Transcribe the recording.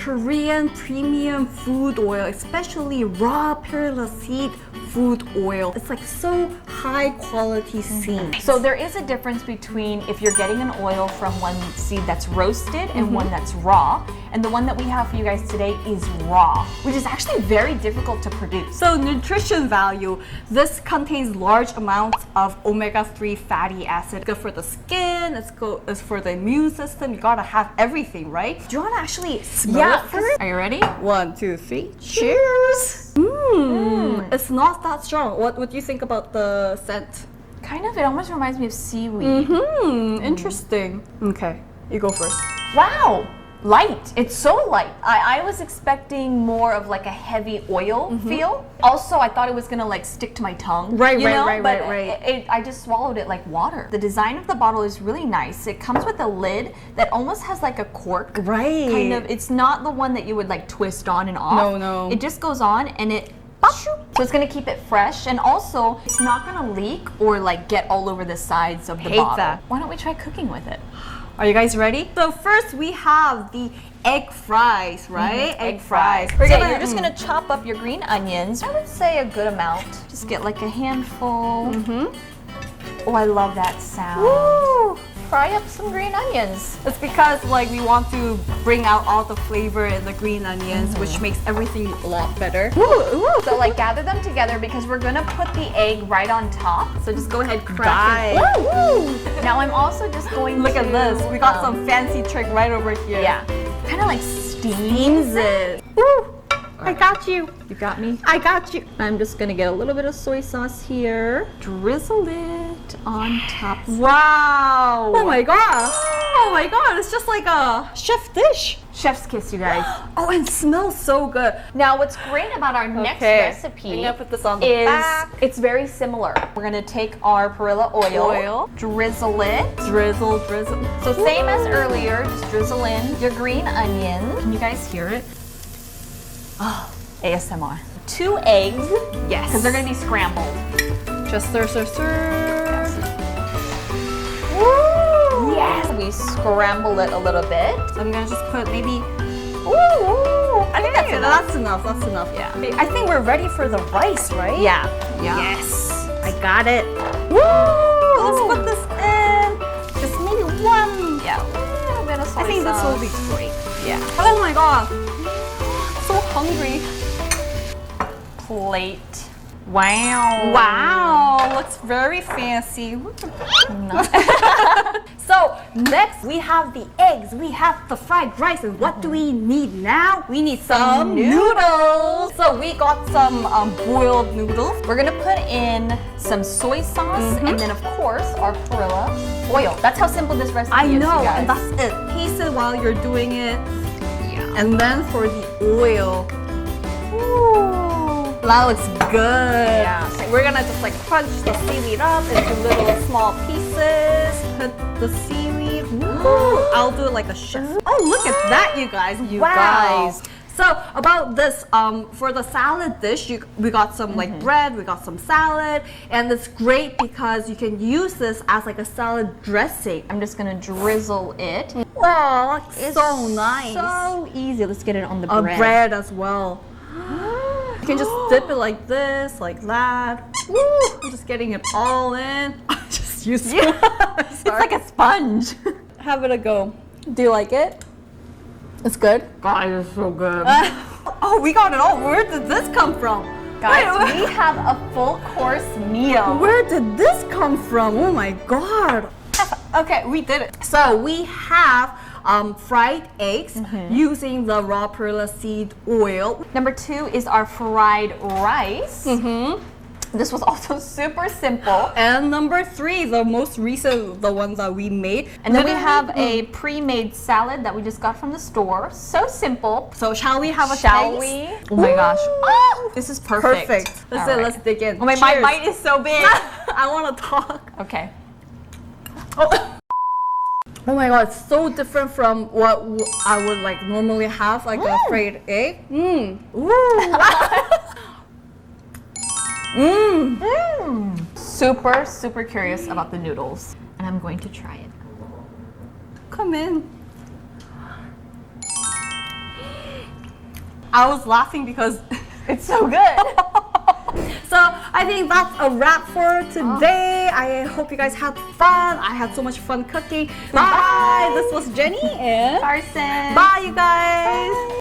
Korean premium food oil, especially raw perilla seed food oil. It's like so high quality seed. So there is a difference between if you're getting an oil from one seed that's roasted and one that's raw. And the one that we have for you guys today is raw, which is actually very difficult to produce. So nutrition value, this contains large amounts of omega-3 fatty acid. Good for the skin, it's for the immune system. You gotta have everything, right? Do you wanna actually smell it first? Are you ready? 1, 2, 3, cheers! It's not that strong. What do you think about the scent? Kind of, it almost reminds me of seaweed. Interesting. Okay, you go first. Wow, light. It's so light. I was expecting more of like a heavy oil feel. Also, I thought it was gonna like stick to my tongue. Right. I just swallowed it like water. The design of the bottle is really nice. It comes with a lid that almost has like a cork. Right. Kind of. It's not the one that you would like twist on and off. No. It just goes on and it. So it's gonna keep it fresh, and also it's not gonna leak or like get all over the sides of the bottle. that. Why don't we try cooking with it? Are you guys ready? So first we have the egg fries, right? Egg fries. So you're just gonna chop up your green onions. I would say a good amount. Just get like a handful. Oh, I love that sound. Woo! Fry up some green onions. It's because like we want to bring out all the flavor in the green onions, which makes everything a lot better. So like gather them together because we're gonna put the egg right on top. So just go ahead, crack it. Woo! Now I'm also just going Look to at this. We got some fancy trick right over here. Yeah, kind of like steams it. Woo! I got you. You got me? I got you. I'm just gonna get a little bit of soy sauce here. Drizzle it on top. Wow! Oh my god! Oh my god! It's just like a chef dish. Chef's kiss, you guys. Oh, and it smells so good. Now, what's great about our next recipe I'm gonna put this on the back. it's very similar. We're gonna take our Perilla oil, drizzle it. Drizzle. So same as earlier, just drizzle in your green onion. Can you guys hear it? Oh, ASMR. 2 eggs. Yes. Because they're gonna be scrambled. Just stir. Woo! Yes. We scramble it a little bit. I'm gonna just put maybe. Ooh! I think that's enough. That's enough. Yeah. I think we're ready for the rice, right? Yeah. Yes. I got it. Woo! Let's put this in. Just maybe one. Yeah. A little bit of soy I think this will be great. Yeah. Oh my god. So hungry. Plate. Wow. Wow, looks very fancy. So next we have the eggs, we have the fried rice, and what do we need now? We need some noodles. So we got some boiled noodles. We're gonna put in some soy sauce and then of course our Perilla oil. That's how simple this recipe I is, know, you guys. and that's it. Taste it while you're doing it. Yeah. And then for the oil. Ooh, that looks good. Yeah. Okay, we're gonna just like crunch the seaweed up into little small pieces. Put the seaweed. Ooh, I'll do it like a chef. Oh, look at that, you guys. You guys. So about this, for the salad dish, we got some like bread, we got some salad, and it's great because you can use this as like a salad dressing. I'm just gonna drizzle it. Wow, it's so nice. So easy. Let's get it on the A bread. bread as well. You can just dip it like this, like that. Woo! I'm just getting it all in. Just use it. It's like a sponge. Have it a go. Do you like it? It's good? God, it's so good. Oh, we got it all. Where did this come from? Guys, we have a full course meal. Where did this come from? Oh my god. Okay, we did it. So we have fried eggs using the raw perilla seed oil. Number 2 is our fried rice. This was also super simple. And number 3, the most recent, the one that we made. And then we have a pre-made salad that we just got from the store. So simple. So shall we have a Shall taste? we? Oh my gosh. Oh, this is perfect. Let's All right. let's dig in. Oh my Cheers. bite is so big. I want to talk. Okay. Oh my god, it's so different from what I would like normally have, like a fried egg. Super, super curious about the noodles. And I'm going to try it. Come in. I was laughing because It's so good. so I think that's a wrap for today. I hope you guys had fun. I had so much fun cooking. Bye. This was Jenny and Carson. bye, you guys.